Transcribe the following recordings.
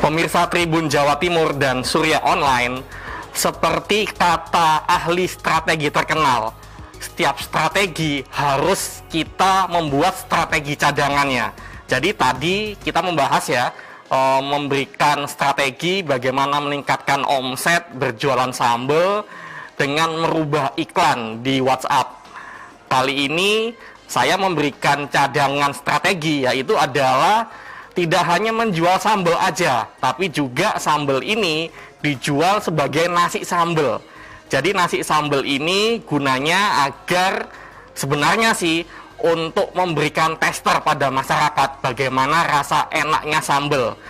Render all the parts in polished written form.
Pemirsa Tribun Jawa Timur dan Surya Online, seperti kata ahli strategi terkenal, setiap strategi harus kita membuat strategi cadangannya. Jadi tadi kita membahas ya, memberikan strategi bagaimana meningkatkan omset berjualan sambal dengan merubah iklan di WhatsApp. Kali ini saya memberikan cadangan strategi, yaitu adalah tidak hanya menjual sambal aja, tapi juga sambal ini dijual sebagai nasi sambal. Jadi nasi sambal ini gunanya agar sebenarnya sih untuk memberikan tester pada masyarakat bagaimana rasa enaknya sambal.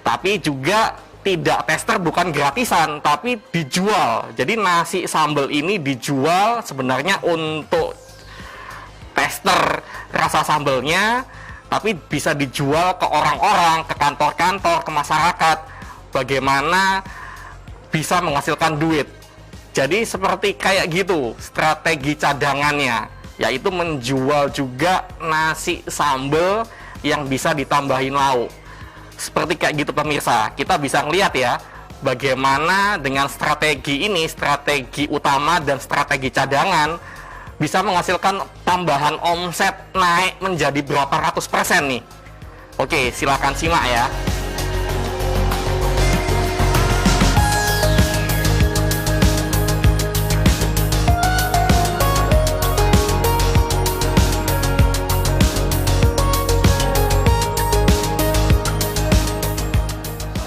Tapi juga tidak tester, bukan gratisan, tapi dijual. Jadi nasi sambal ini dijual sebenarnya untuk tester rasa sambalnya, tapi bisa dijual ke orang-orang, ke kantor-kantor, ke masyarakat, bagaimana bisa menghasilkan duit. Jadi seperti kayak gitu strategi cadangannya, yaitu menjual juga nasi sambal yang bisa ditambahin lauk. Seperti kayak gitu pemirsa, kita bisa ngeliat ya bagaimana dengan strategi ini, strategi utama dan strategi cadangan bisa menghasilkan tambahan omset naik menjadi berapa ratus persen nih. Oke, silakan simak ya.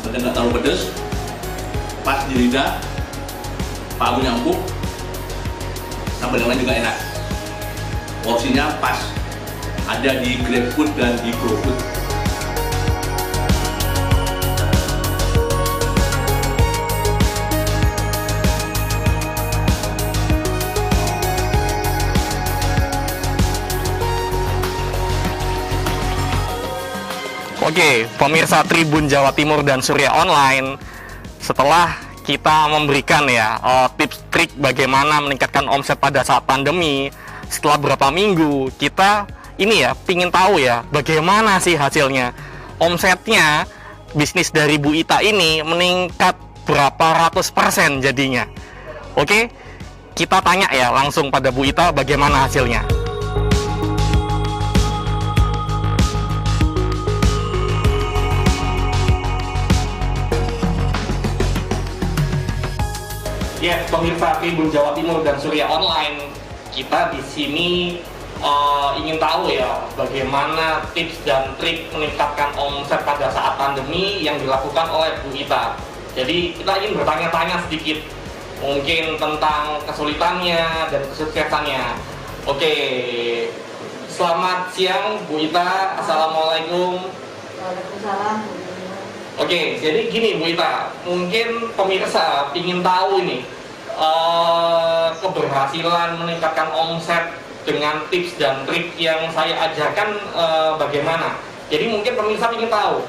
Sambalnya nggak terlalu pedes, pas di lidah, parunya empuk, sambal yang lain juga enak. Porsinya pas, ada di GrabFood dan di GoFood. Oke, pemirsa Tribun Jawa Timur dan Surya Online, setelah kita memberikan ya tips trik bagaimana meningkatkan omset pada saat pandemi, setelah berapa minggu kita ini ya pingin tahu ya bagaimana sih hasilnya, omsetnya bisnis dari Bu Ita ini meningkat berapa ratus persen jadinya. Oke, kita tanya ya langsung pada Bu Ita bagaimana hasilnya. Ya, pemirsa Tribun Jawa Timur dan Surya Online, kita di sini ingin tahu ya bagaimana tips dan trik meningkatkan omset pada saat pandemi yang dilakukan oleh Bu Ita. Jadi kita ingin bertanya-tanya sedikit mungkin tentang kesulitannya dan kesuksesannya. Oke, selamat siang Bu Ita. Assalamualaikum. Waalaikumsalam. Oke, jadi gini Bu Ita, mungkin pemirsa ingin tahu ini keberhasilan meningkatkan omset dengan tips dan trik yang saya ajarkan bagaimana. Jadi mungkin pemirsa ingin tahu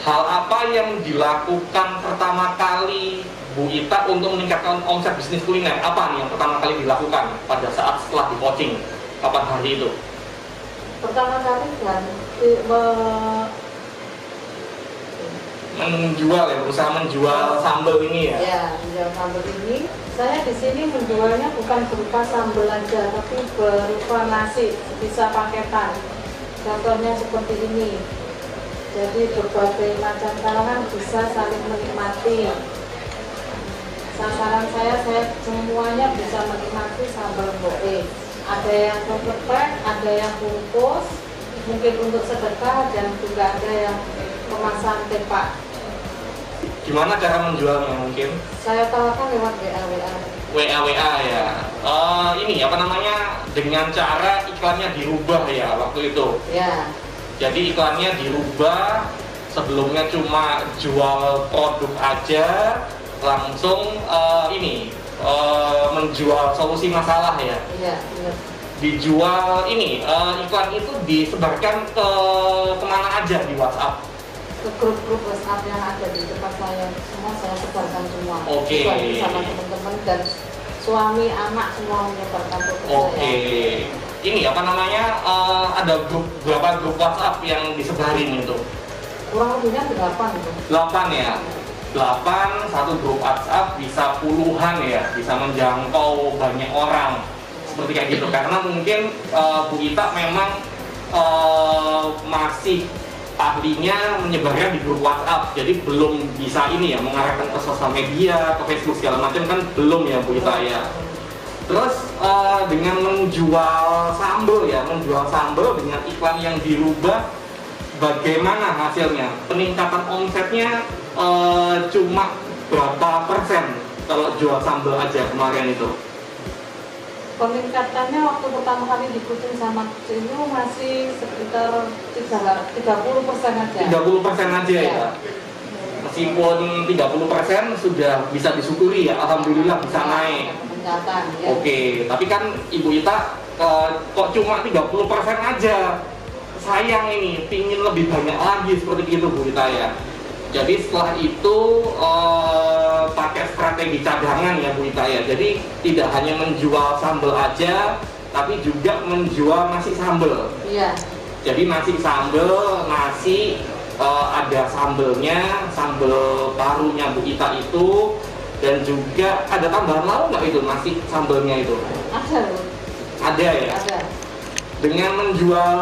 hal apa yang dilakukan pertama kali Bu Ita untuk meningkatkan omset bisnis kuliner. Apa nih yang pertama kali dilakukan pada saat setelah di coaching? Kapan hari itu? Pertama kali kan menjual ya, berusaha menjual sambal ini ya. Ya, menjual sambal ini. Saya di sini menjualnya bukan berupa sambal aja, tapi berupa nasi, bisa paketan. Contohnya seperti ini. Jadi berbagai macam kalangan bisa saling menikmati. Sasaran saya semuanya bisa menikmati sambal goe. Ada yang kepepet, ada yang bungkus, mungkin untuk sedekah, dan juga ada yang kemasan tepak. Gimana cara menjualnya mungkin? Saya tawarkan lewat WA WA ya. Ini apa namanya, dengan cara iklannya dirubah ya waktu itu. Ya. Jadi iklannya dirubah, sebelumnya cuma jual produk aja, langsung menjual solusi masalah ya. Iya, benar. Dijual ini, iklan itu disebarkan ke kemana aja di WhatsApp? Ke grup-grup WhatsApp yang ada di tempat saya, semua saya sebarkan semua. Oke. Sama teman-teman dan suami, anak semua menyebarkan produk Oke. saya. Ini apa namanya, ada berapa grup WhatsApp yang disebarin itu? kurang lebihnya 8 itu. 8 ya. 8 satu grup WhatsApp bisa puluhan ya, bisa menjangkau banyak orang seperti kayak gitu. Karena mungkin Bu Ita memang masih ahlinya menyebarnya di grup WhatsApp, jadi belum bisa ini ya mengarahkan ke sosial media, ke Facebook segala macam kan belum ya Bu Ita ya. Terus dengan menjual sambal ya, menjual sambal dengan iklan yang dirubah, bagaimana hasilnya? Peningkatan omsetnya cuma berapa persen kalau jual sambal aja kemarin itu? Peningkatannya waktu pertama kali diikutin sama ini masih sekitar 30% aja. 30% aja ya. Meskipun 30% sudah bisa disyukuri ya, alhamdulillah bisa naik. Peningkatan ya. Oke, tapi kan Ibu Ita kok cuma 30% aja. Sayang ini, pingin lebih banyak lagi seperti itu Bu Ita ya. Jadi setelah itu pakai strategi cadangan ya Bu Ita ya. Jadi tidak hanya menjual sambal aja, tapi juga menjual nasi sambal. Iya. Jadi nasi sambal, nasi ada sambelnya, sambal parunya Bu Ita itu, dan juga ada tambahan lauk nggak itu nasi sambelnya itu? Ada loh. Ada ya. Ada. Dengan menjual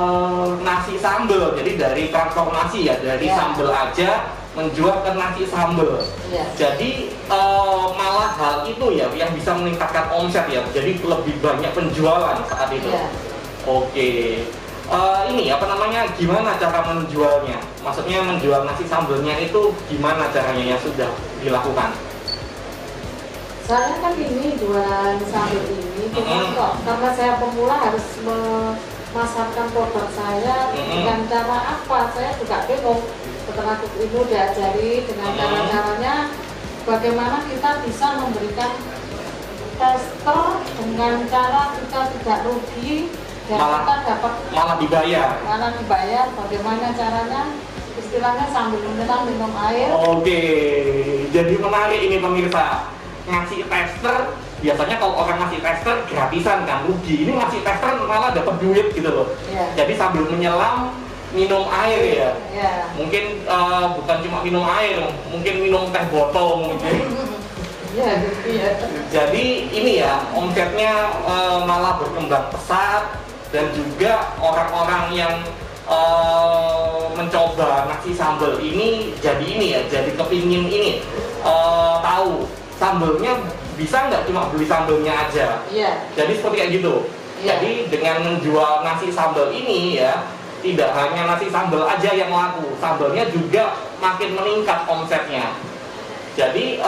nasi sambal, jadi dari transformasi ya, dari sambal aja menjual ke nasi sambal. Jadi malah hal itu ya yang bisa meningkatkan omset ya, jadi lebih banyak penjualan saat itu. Oke. Ini apa namanya, gimana cara menjualnya? Maksudnya menjual nasi sambalnya itu gimana caranya yang sudah dilakukan? Saya kan ini jualan sambal ini, kok karena saya pemula harus memasarkan produk saya dengan cara apa? Saya juga bingung. Setelah itu diajari dengan cara-caranya bagaimana kita bisa memberikan tester dengan cara kita tidak rugi dan kita dapat malah dibayar. Bagaimana caranya? Istilahnya sambil menyelam minum air. Oke, jadi menarik ini pemirsa. Ngasih tester, biasanya kalau orang ngasih tester gratisan kan, rugi. Ini ngasih tester malah dapat duit gitu loh. Jadi sambil menyelam minum air ya. Mungkin bukan cuma minum air, mungkin minum teh botol mungkin. Jadi ini ya, omsetnya malah berkembang pesat, dan juga orang-orang yang mencoba nasi sambal ini jadi ini ya, jadi kepingin ini tahu sambalnya bisa nggak cuma beli sambalnya aja. Jadi seperti kayak gitu. Jadi dengan menjual nasi sambal ini ya, tidak hanya nasi sambal aja yang laku, sambalnya juga makin meningkat omsetnya. Jadi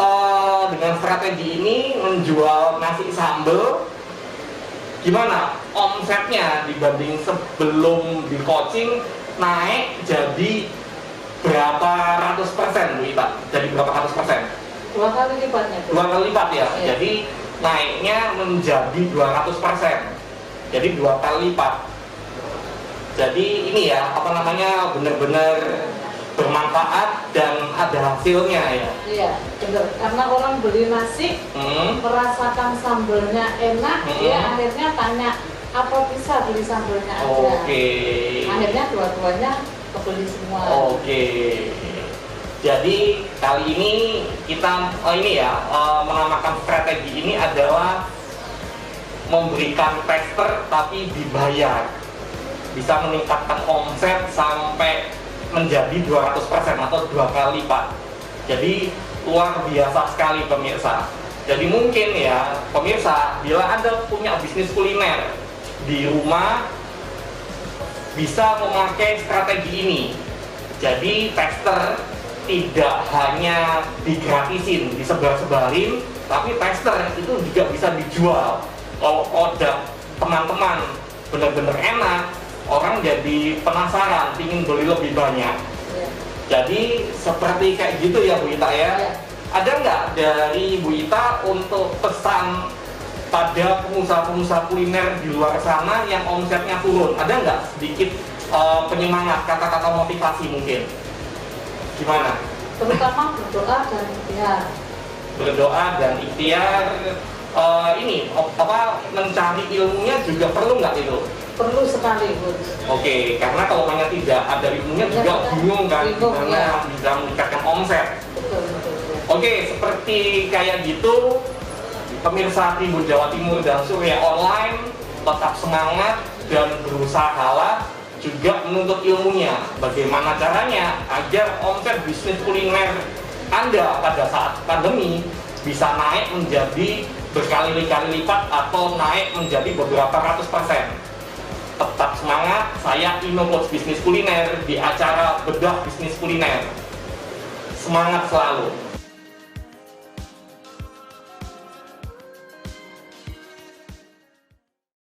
dengan strategi ini menjual nasi sambal, gimana omsetnya dibanding sebelum di coaching naik jadi berapa ratus persen Bu Ita? Jadi berapa ratus persen? 2 kali lipatnya. 2 kali lipat ya. Jadi naiknya menjadi 200%. Jadi 2 kali lipat. Jadi ini ya, apa namanya, benar-benar bermanfaat dan ada hasilnya ya. Iya, benar. Karena orang beli nasi, merasakan sambalnya enak, dia akhirnya tanya, apa bisa beli sambalnya aja. Akhirnya dua-duanya kebeli semua. Jadi kali ini kita menamakan strategi ini adalah memberikan tester tapi dibayar, bisa meningkatkan omset sampai menjadi 200% atau 2 kali lipat. Jadi luar biasa sekali pemirsa. Jadi mungkin ya pemirsa, bila Anda punya bisnis kuliner di rumah, bisa memakai strategi ini. Jadi tester tidak hanya digratisin, disebar-sebarin, tapi tester itu juga bisa dijual. Kalau produk teman-teman benar-benar enak, orang jadi penasaran, ingin beli lebih banyak. Jadi seperti kayak gitu ya Bu Ita ya. Ada nggak dari Bu Ita untuk pesan pada pengusaha-pengusaha kuliner di luar sana yang omsetnya turun? Ada nggak sedikit penyemangat, kata-kata motivasi mungkin? Gimana? Terutama berdoa dan ikhtiar. Berdoa dan ikhtiar, ini apa, mencari ilmunya juga perlu nggak itu? perlu sekali Bu. Oke, karena kalau hanya tidak ada ilmunya juga bingung kan Bingung, gimana ya. bisa meningkatkan omset. Betul, betul, betul. Oke, seperti kayak gitu, pemirsa Tribun Jawa Timur dan Surya Online tetap semangat dan berusahalah juga menuntut ilmunya. Bagaimana caranya agar omset bisnis kuliner Anda pada saat pandemi bisa naik menjadi berkali-kali lipat atau naik menjadi beberapa ratus persen. Tetap semangat, saya Ino Coach Bisnis Kuliner di acara Bedah Bisnis Kuliner. Semangat selalu.